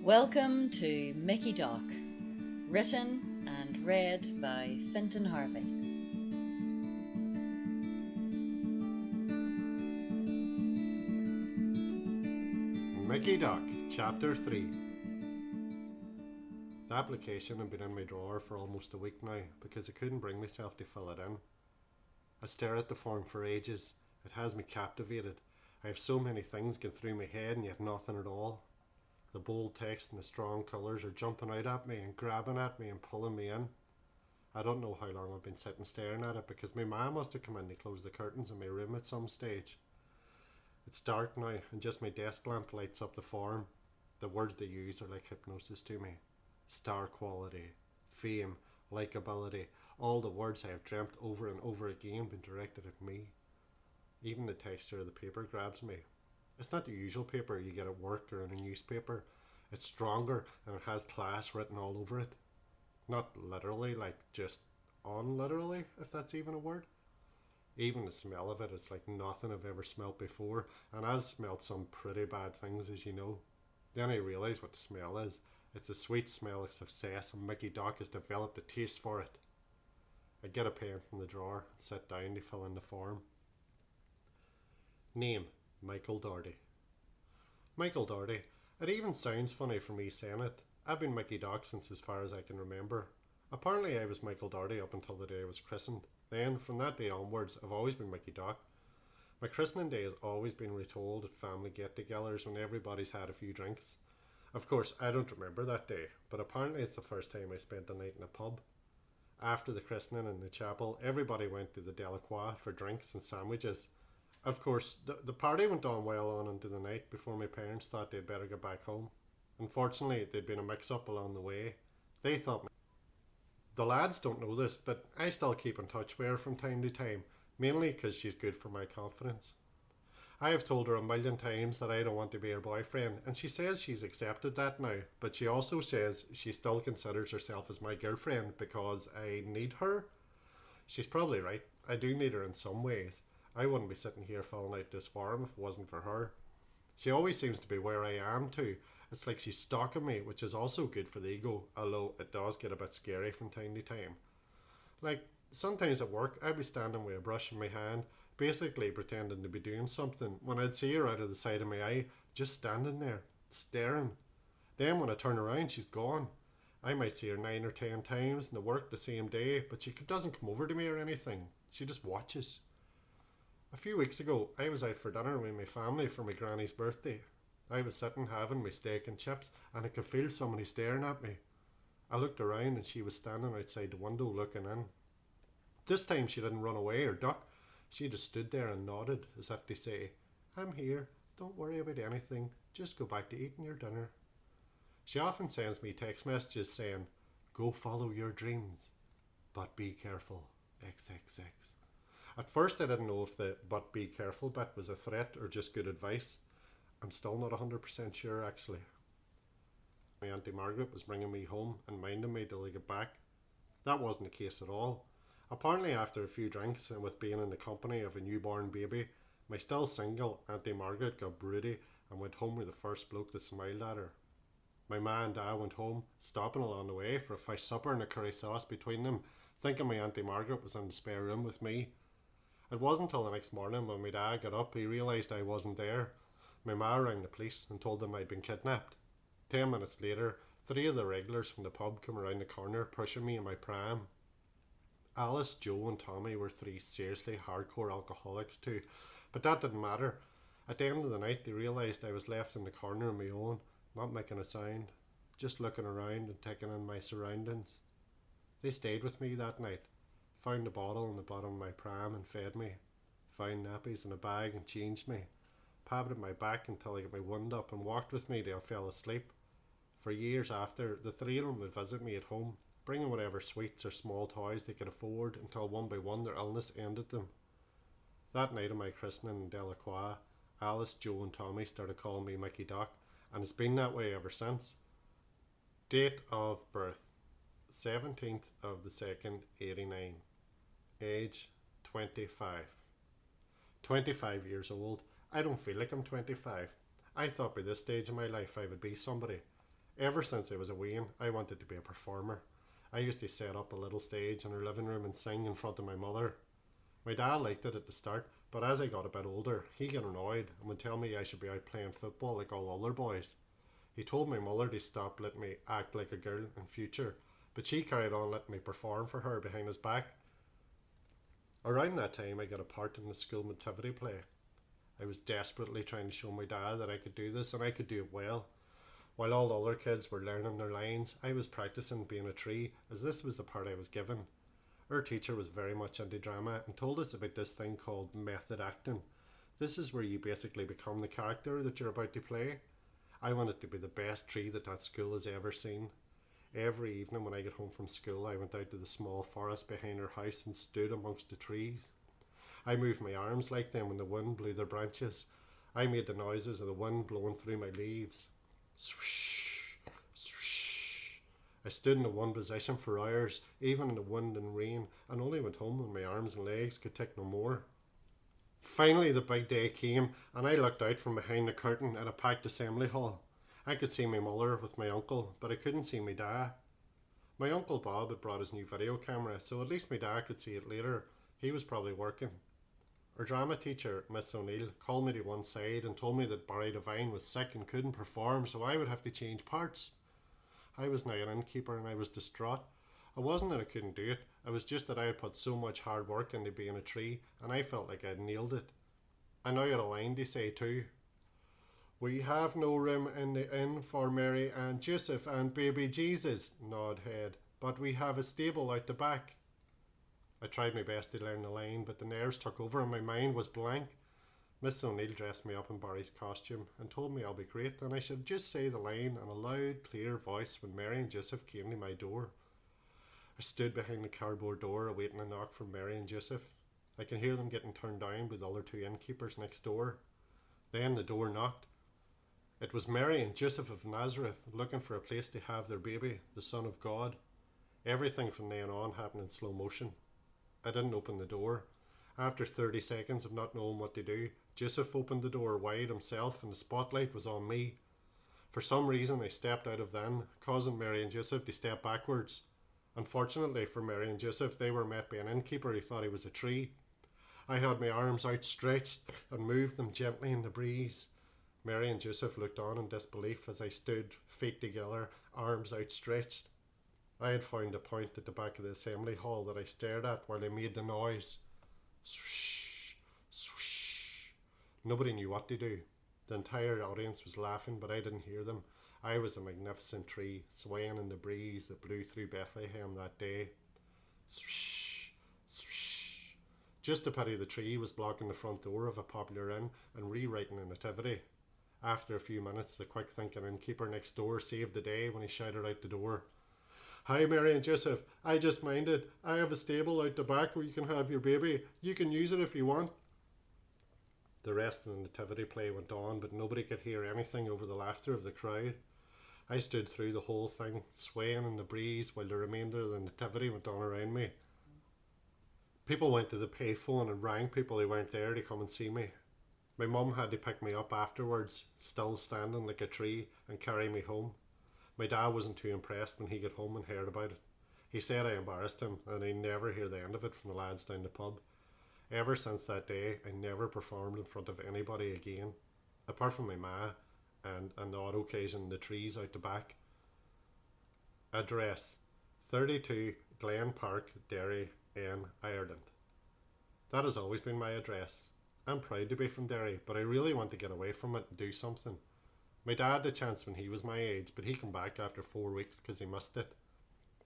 Welcome to Mickey Doc, written and read by Fintan Harvey. Mickey Doc, Chapter 3. The application had been in my drawer for almost a week now because I couldn't bring myself to fill it in. I stare at the form for ages. It has me captivated. I have so many things going through my head and yet nothing at all. The bold text and the strong colours are jumping out at me and grabbing at me and pulling me in. I don't know how long I've been sitting staring at it because my mum must have come in to close the curtains in my room at some stage. It's dark now and just my desk lamp lights up the form. The words they use are like hypnosis to me. Star quality, fame, likability, all the words I have dreamt over and over again been directed at me. Even the texture of the paper grabs me. It's not the usual paper you get at work or in a newspaper. It's stronger and it has class written all over it. Not literally, like just unliterally, if that's even a word. Even the smell of it, it's like nothing I've ever smelt before, and I've smelt some pretty bad things, as you know. Then I realise what the smell is. It's a sweet smell of success, and Mickey Doc has developed a taste for it. I get a pen from the drawer and sit down to fill in the form. Name, Michael Doherty. Michael Doherty. It even sounds funny for me saying it. I've been Mickey Doc since as far as I can remember. Apparently I was Michael Doherty up until the day I was christened. Then, from that day onwards, I've always been Mickey Doc. My christening day has always been retold at family get-togethers when everybody's had a few drinks. Of course, I don't remember that day, but apparently it's the first time I spent the night in a pub. After the christening in the chapel, everybody went to the Delacroix for drinks and sandwiches. Of course, the party went on well on into the night before my parents thought they'd better get back home. Unfortunately, there'd been a mix-up along the way. They thought... The lads don't know this, but I still keep in touch with her from time to time, mainly because she's good for my confidence. I have told her a million times that I don't want to be her boyfriend, and she says she's accepted that now, but she also says she still considers herself as my girlfriend because I need her. She's probably right. I do need her in some ways. I wouldn't be sitting here filling out this form if it wasn't for her. She always seems to be where I am too. It's like she's stalking me, which is also good for the ego, although it does get a bit scary from time to time. Like, sometimes at work, I'd be standing with a brush in my hand, basically pretending to be doing something, when I'd see her out of the side of my eye, just standing there, staring. Then when I turn around, she's gone. I might see her 9 or 10 times in the work the same day, but she doesn't come over to me or anything. She just watches. A few weeks ago, I was out for dinner with my family for my granny's birthday. I was sitting having my steak and chips, and I could feel somebody staring at me. I looked around and she was standing outside the window looking in. This time she didn't run away or duck. She just stood there and nodded as if to say, "I'm here, don't worry about anything, just go back to eating your dinner." She often sends me text messages saying, "Go follow your dreams, but be careful, XXX." At first I didn't know if the "but be careful" bit was a threat or just good advice. I'm still not 100% sure actually. My Auntie Margaret was bringing me home and minding me till I get back. That wasn't the case at all. Apparently after a few drinks and with being in the company of a newborn baby, my still single Auntie Margaret got broody and went home with the first bloke that smiled at her. My ma and dad went home, stopping along the way for a fish supper and a curry sauce between them, thinking my Auntie Margaret was in the spare room with me. It wasn't until the next morning when my dad got up he realised I wasn't there. My ma rang the police and told them I'd been kidnapped. 10 minutes later, 3 of the regulars from the pub came around the corner pushing me in my pram. Alice, Joe and Tommy were 3 seriously hardcore alcoholics too, but that didn't matter. At the end of the night they realised I was left in the corner on my own, not making a sound, just looking around and taking in my surroundings. They stayed with me that night, found a bottle in the bottom of my pram and fed me, found nappies in a bag and changed me, patted my back until I got my wind up and walked with me till I fell asleep. For years after, the 3 of them would visit me at home, bringing whatever sweets or small toys they could afford until one by one their illness ended them. That night of my christening in Delacroix, Alice, Joe and Tommy started calling me Mickey Doc, and it's been that way ever since. Date of birth, 17th of the 2nd, 89. Age, 25. 25 years old. I don't feel like I'm 25. I thought by this stage in my life I would be somebody. Ever since I was a wean, I wanted to be a performer. I used to set up a little stage in our living room and sing in front of my mother. My dad liked it at the start, but as I got a bit older, he got annoyed and would tell me I should be out playing football like all other boys. He told my mother to stop letting me act like a girl in future, but she carried on letting me perform for her behind his back. Around that time, I got a part in the school nativity play. I was desperately trying to show my dad that I could do this and I could do it well. While all the other kids were learning their lines, I was practicing being a tree, as this was the part I was given. Our teacher was very much into drama and told us about this thing called method acting. This is where you basically become the character that you're about to play. I wanted to be the best tree that school has ever seen. Every evening when I got home from school, I went out to the small forest behind our house and stood amongst the trees. I moved my arms like them when the wind blew their branches. I made the noises of the wind blowing through my leaves. Swish, swish. I stood in the one position for hours, even in the wind and rain, and only went home when my arms and legs could take no more. Finally the big day came, and I looked out from behind the curtain at a packed assembly hall. I could see my mother with my uncle, but I couldn't see my dad. My uncle Bob had brought his new video camera, so at least my dad could see it later. He was probably working. Our drama teacher, Miss O'Neill, called me to one side and told me that Barry Devine was sick and couldn't perform, so I would have to change parts. I was now an innkeeper and I was distraught. It wasn't that I couldn't do it, it was just that I had put so much hard work into being a tree and I felt like I had nailed it. I now had a line to say too. We have no room in the inn for Mary and Joseph and baby Jesus, nod head, but we have a stable out the back. I tried my best to learn the line, but the nerves took over and my mind was blank. Miss O'Neill dressed me up in Barry's costume and told me I'll be great and I should just say the line in a loud, clear voice when Mary and Joseph came to my door. I stood behind the cardboard door awaiting a knock from Mary and Joseph. I can hear them getting turned down by the other two innkeepers next door. Then the door knocked. It was Mary and Joseph of Nazareth looking for a place to have their baby, the Son of God. Everything from then on happened in slow motion. I didn't open the door. After 30 seconds of not knowing what to do, Joseph opened the door wide himself and the spotlight was on me. For some reason I stepped out of then, causing Mary and Joseph to step backwards. Unfortunately for Mary and Joseph, they were met by an innkeeper who thought he was a tree. I had my arms outstretched and moved them gently in the breeze. Mary and Joseph looked on in disbelief as I stood, feet together, arms outstretched. I had found a point at the back of the assembly hall that I stared at while I made the noise. Swish, swish. Nobody knew what to do. The entire audience was laughing, but I didn't hear them. I was a magnificent tree, swaying in the breeze that blew through Bethlehem that day. Swish, swish. Just a pity the tree was blocking the front door of a popular inn and rewriting the nativity. After a few minutes, the quick-thinking innkeeper next door saved the day when he shouted out the door. Hi Mary and Joseph, I just minded. I have a stable out the back where you can have your baby. You can use it if you want. The rest of the nativity play went on, but nobody could hear anything over the laughter of the crowd. I stood through the whole thing, swaying in the breeze while the remainder of the nativity went on around me. People went to the payphone and rang people who weren't there to come and see me. My mum had to pick me up afterwards, still standing like a tree, and carry me home. My dad wasn't too impressed when he got home and heard about it. He said I embarrassed him and he'd never hear the end of it from the lads down the pub. Ever since that day, I never performed in front of anybody again, apart from my ma and an odd occasion the trees out the back. Address: 32 Glen Park, Derry, in Ireland. That has always been my address. I'm proud to be from Derry, but I really want to get away from it and do something. My dad had a chance when he was my age, but he came back after 4 weeks because he missed it.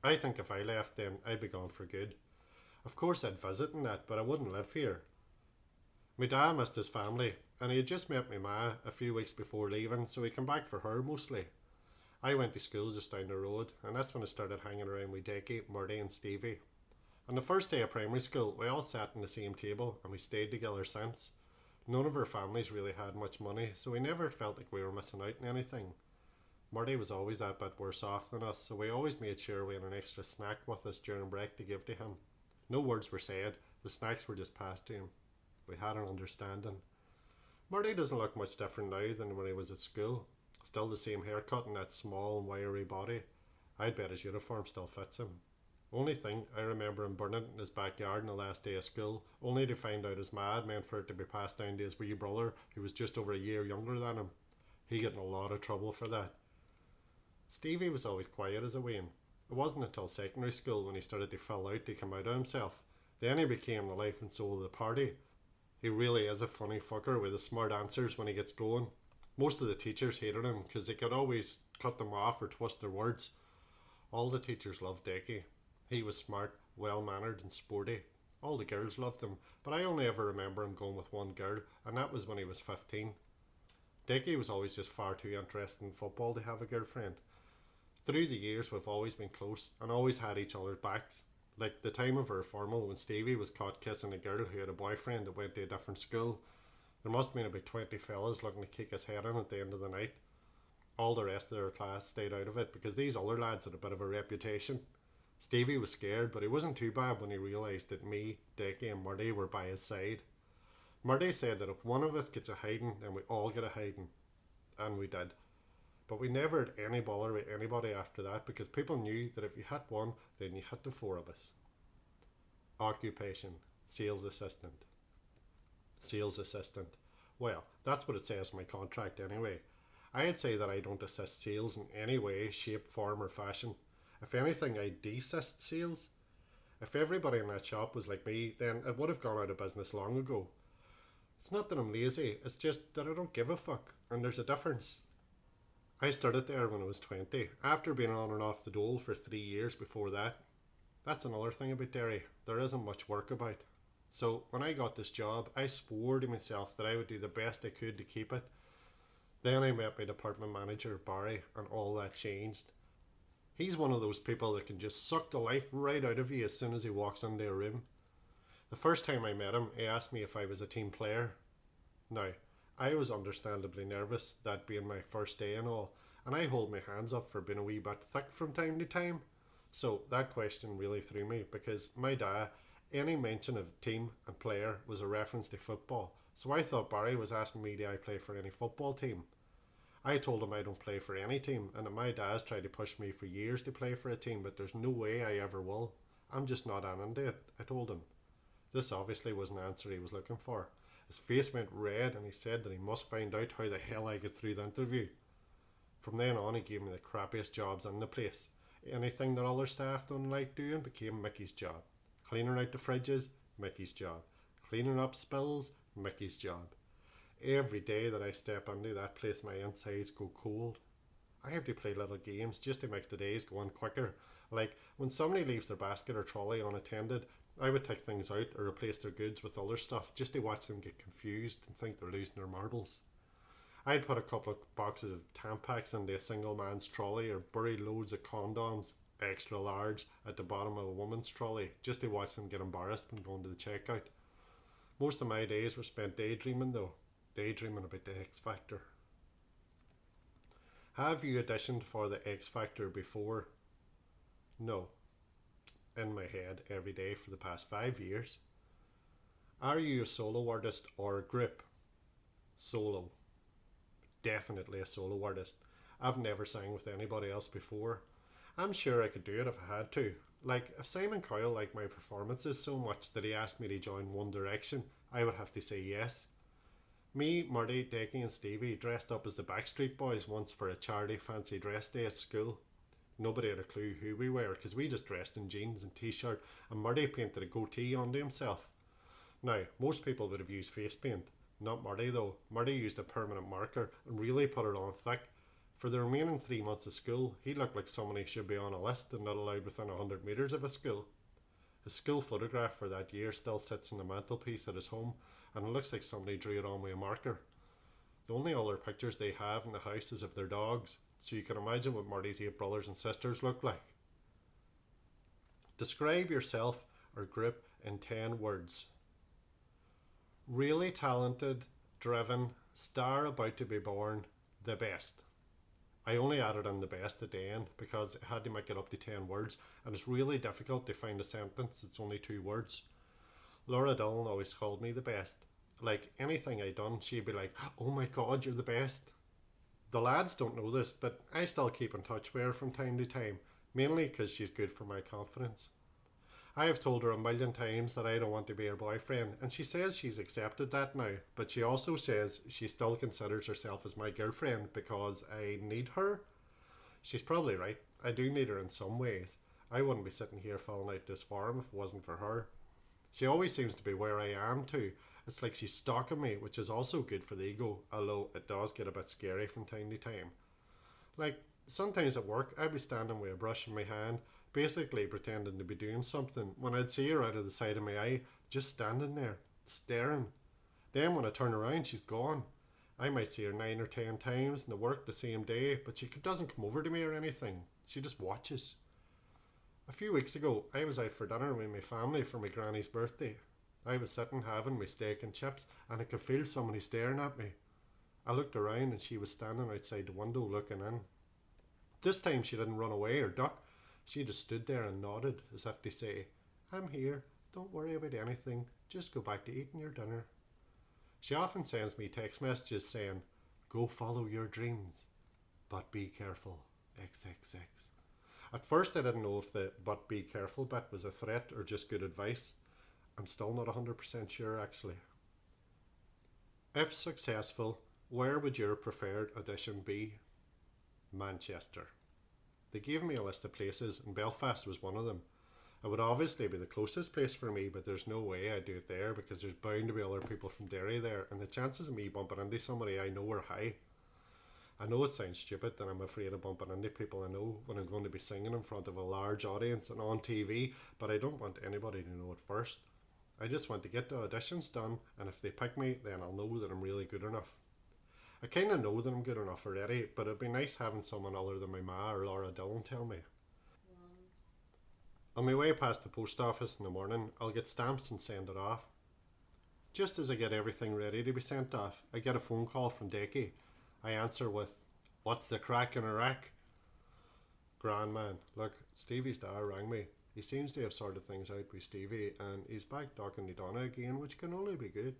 I think if I left then, I'd be gone for good. Of course I'd visit and that, but I wouldn't live here. My dad missed his family, and he had just met my ma a few weeks before leaving, so he came back for her mostly. I went to school just down the road, and that's when I started hanging around with Dekky, Murdy and Stevie. On the first day of primary school, we all sat in the same table, and we stayed together since. None of our families really had much money, so we never felt like we were missing out on anything. Murdy was always that bit worse off than us, so we always made sure we had an extra snack with us during break to give to him. No words were said, the snacks were just passed to him. We had an understanding. Murdy doesn't look much different now than when he was at school. Still the same haircut and that small and wiry body. I'd bet his uniform still fits him. Only thing, I remember him burning it in his backyard on the last day of school, only to find out his mad meant for it to be passed down to his wee brother, who was just over a year younger than him. He got in a lot of trouble for that. Stevie was always quiet as a wean. It wasn't until secondary school when he started to fill out to come out of himself. Then he became the life and soul of the party. He really is a funny fucker with his smart answers when he gets going. Most of the teachers hated him because they could always cut them off or twist their words. All the teachers loved Decky. He was smart, well-mannered and sporty. All the girls loved him, but I only ever remember him going with one girl, and that was when he was 15. Decky was always just far too interested in football to have a girlfriend. Through the years we've always been close and always had each other's backs. Like the time of our formal when Stevie was caught kissing a girl who had a boyfriend that went to a different school. There must have been about 20 fellas looking to kick his head in at the end of the night. All the rest of their class stayed out of it because these other lads had a bit of a reputation. Stevie was scared, but he wasn't too bad when he realised that me, Decky and Murdy were by his side. Murdy said that if one of us gets a hiding, then we all get a hiding. And we did. But we never had any bother with anybody after that because people knew that if you hit one, then you hit the four of us. Occupation: sales assistant. Sales assistant. Well, that's what it says in my contract anyway. I'd say that I don't assist sales in any way, shape, form or fashion. If anything, I desist sales. If everybody in that shop was like me, then it would have gone out of business long ago. It's not that I'm lazy, it's just that I don't give a fuck, and there's a difference. I started there when I was 20, after being on and off the dole for 3 years before that. That's another thing about Derry, there isn't much work about. So when I got this job, I swore to myself that I would do the best I could to keep it. Then I met my department manager, Barry, and all that changed. He's one of those people that can just suck the life right out of you as soon as he walks into a room. The first time I met him, he asked me if I was a team player. Now, I was understandably nervous, that being my first day and all, and I hold my hands up for being a wee bit thick from time to time. So that question really threw me because my dad, any mention of team and player was a reference to football. So I thought Barry was asking me do I play for any football team. I told him I don't play for any team and that my dad's tried to push me for years to play for a team, but there's no way I ever will. I'm just not into it, I told him. This obviously was an answer he was looking for. His face went red and he said that he must find out how the hell I got through the interview. From then on he gave me the crappiest jobs in the place. Anything that other staff don't like doing became Mickey's job. Cleaning out the fridges, Mickey's job. Cleaning up spills, Mickey's job. Every day that I step into that place my insides go cold. I have to play little games just to make the days go on quicker. Like when somebody leaves their basket or trolley unattended, I would take things out or replace their goods with other stuff just to watch them get confused and think they're losing their marbles. I'd put a couple of boxes of Tampax into a single man's trolley or bury loads of condoms, extra large, at the bottom of a woman's trolley just to watch them get embarrassed and go into the checkout. Most of my days were spent daydreaming though. Daydreaming about the X Factor. Have you auditioned for the X Factor before? No. In my head every day for the past 5 years. Are you a solo artist or a group? Solo. Definitely a solo artist. I've never sang with anybody else before. I'm sure I could do it if I had to. Like, if Simon Cowell liked my performances so much that he asked me to join One Direction, I would have to say yes. Me, Murdy, Decky and Stevie dressed up as the Backstreet Boys once for a charity fancy dress day at school. Nobody had a clue who we were because we just dressed in jeans and t-shirt and Murdy painted a goatee onto himself. Now, most people would have used face paint. Not Murdy though. Murdy used a permanent marker and really put it on thick. For the remaining 3 months of school, he looked like someone who should be on a list and not allowed within 100 metres of a school. His school photograph for that year still sits on the mantelpiece at his home and it looks like somebody drew it on with a marker. The only other pictures they have in the house is of their dogs, so you can imagine what Murdy's 8 brothers and sisters look like. Describe yourself or group in 10 words. Really talented, driven, star about to be born, the best. I only added in the best at the end because I had to make it up to 10 words and it's really difficult to find a sentence that's only 2 words. Laura Dillon always called me the best. Like anything I done, she'd be like, "Oh my god, you're the best." The lads don't know this, but I still keep in touch with her from time to time, mainly because she's good for my confidence. I have told her a million times that I don't want to be her boyfriend, and she says she's accepted that now, but she also says she still considers herself as my girlfriend because I need her. She's probably right. I do need her in some ways. I wouldn't be sitting here filling out this form if it wasn't for her. She always seems to be where I am too. It's like she's stalking me, which is also good for the ego, although it does get a bit scary from time to time. Like, sometimes at work, I'd be standing with a brush in my hand, basically pretending to be doing something, when I'd see her out of the side of my eye, just standing there, staring. Then when I turn around, she's gone. I might see her 9 or 10 times in the work the same day, but she doesn't come over to me or anything. She just watches. A few weeks ago, I was out for dinner with my family for my granny's birthday. I was sitting having my steak and chips, and I could feel somebody staring at me. I looked around and she was standing outside the window looking in. This time she didn't run away or duck. She just stood there and nodded as if to say, "I'm here, don't worry about anything, just go back to eating your dinner." She often sends me text messages saying, "Go follow your dreams, but be careful, XXX." At first I didn't know if the "but be careful" bit was a threat or just good advice. I'm still not 100% sure actually. If successful, where would your preferred audition be? Manchester. They gave me a list of places and Belfast was one of them. It would obviously be the closest place for me, but there's no way I'd do it there because there's bound to be other people from Derry there, and the chances of me bumping into somebody I know are high. I know it sounds stupid that I'm afraid of bumping into people I know when I'm going to be singing in front of a large audience and on TV, but I don't want anybody to know it first. I just want to get the auditions done, and if they pick me, then I'll know that I'm really good enough. I kind of know that I'm good enough already, but it'd be nice having someone other than my ma or Laura Dillon tell me. On my way past the post office in the morning, I'll get stamps and send it off. Just as I get everything ready to be sent off, I get a phone call from Dekey. I answer with, "What's the crack in Iraq?" "Grand man, look, Stevie's dad rang me. He seems to have sorted things out with Stevie, and he's back docking the Donna again, which can only be good."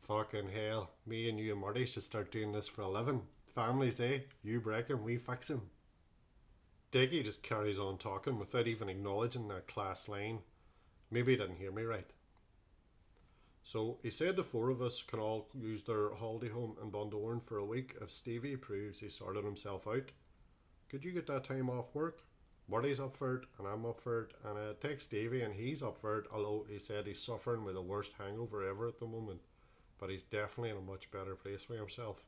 Fucking hell, me and you and Marty should start doing this for a living. Families, eh? You break 'em, we fix 'em. Diggy just carries on talking without even acknowledging that class line. Maybe he didn't hear me right. So he said the four of us can all use their holiday home in Bundoran for a week if Stevie proves he sorted himself out. Could you get that time off work? Marty's up for it, and I'm up for it, and I text Stevie and he's up for it, although he said he's suffering with the worst hangover ever at the moment. But he's definitely in a much better place with himself.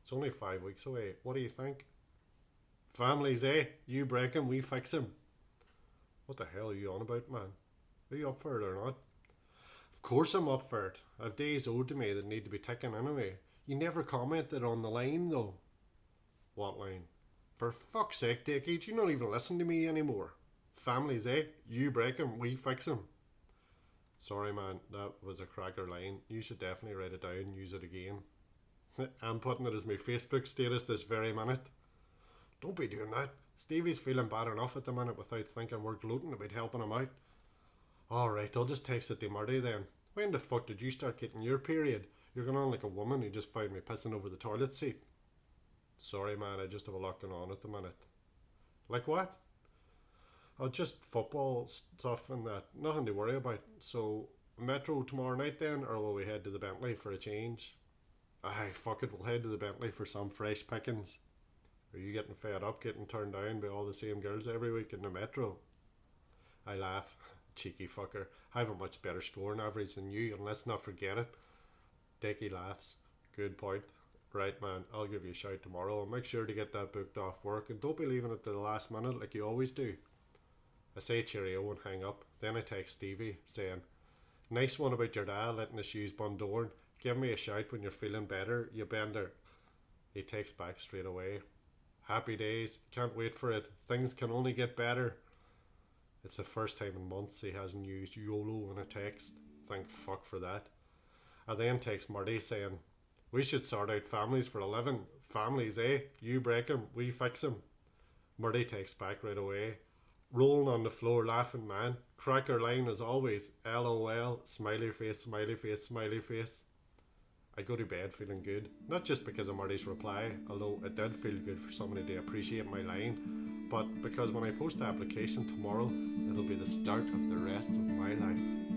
It's only 5 weeks away. What do you think? Families, eh? You break 'em, we fix 'em. What the hell are you on about, man? Are you up for it or not? Of course I'm up for it. I've days owed to me that need to be taken anyway. You never commented on the line though. What line? For fuck's sake, Dickie, do you not even listen to me anymore? Families, eh? You break 'em, we fix 'em. Sorry man, that was a cracker line. You should definitely write it down and use it again. I'm putting it as my Facebook status this very minute. Don't be doing that. Stevie's feeling bad enough at the minute without thinking we're gloating about helping him out. Alright, I'll just text it to Marty then. When the fuck did you start getting your period? You're going on like a woman who just found me pissing over the toilet seat. Sorry man, I just have a lot going on at the minute. Like what? Oh, just football stuff and that. Nothing to worry about. So, Metro tomorrow night then, or will we head to the Bentley for a change? Aye, fuck it, we'll head to the Bentley for some fresh pickings. Are you getting fed up getting turned down by all the same girls every week in the Metro? I laugh. Cheeky fucker. I have a much better scoring average than you, and let's not forget it. Dickie laughs. Good point. Right man, I'll give you a shout tomorrow. I'll make sure to get that booked off work, and don't be leaving it to the last minute like you always do. I say cheerio and hang up. Then I text Stevie saying, "Nice one about your dad letting us use Bundoran. Give me a shout when you're feeling better, you bender." He texts back straight away. "Happy days. Can't wait for it. Things can only get better." It's the first time in months he hasn't used YOLO in a text. Thank fuck for that. I then text Marty saying, "We should sort out families for a living. Families, eh? You break 'em, we fix 'em." Marty texts back right away. Rolling on the floor laughing, man. Cracker line as always. LOL, smiley face, smiley face, smiley face. I go to bed feeling good, not just because of Marty's reply, although it did feel good for somebody to appreciate my line, but because when I post the application tomorrow, it'll be the start of the rest of my life.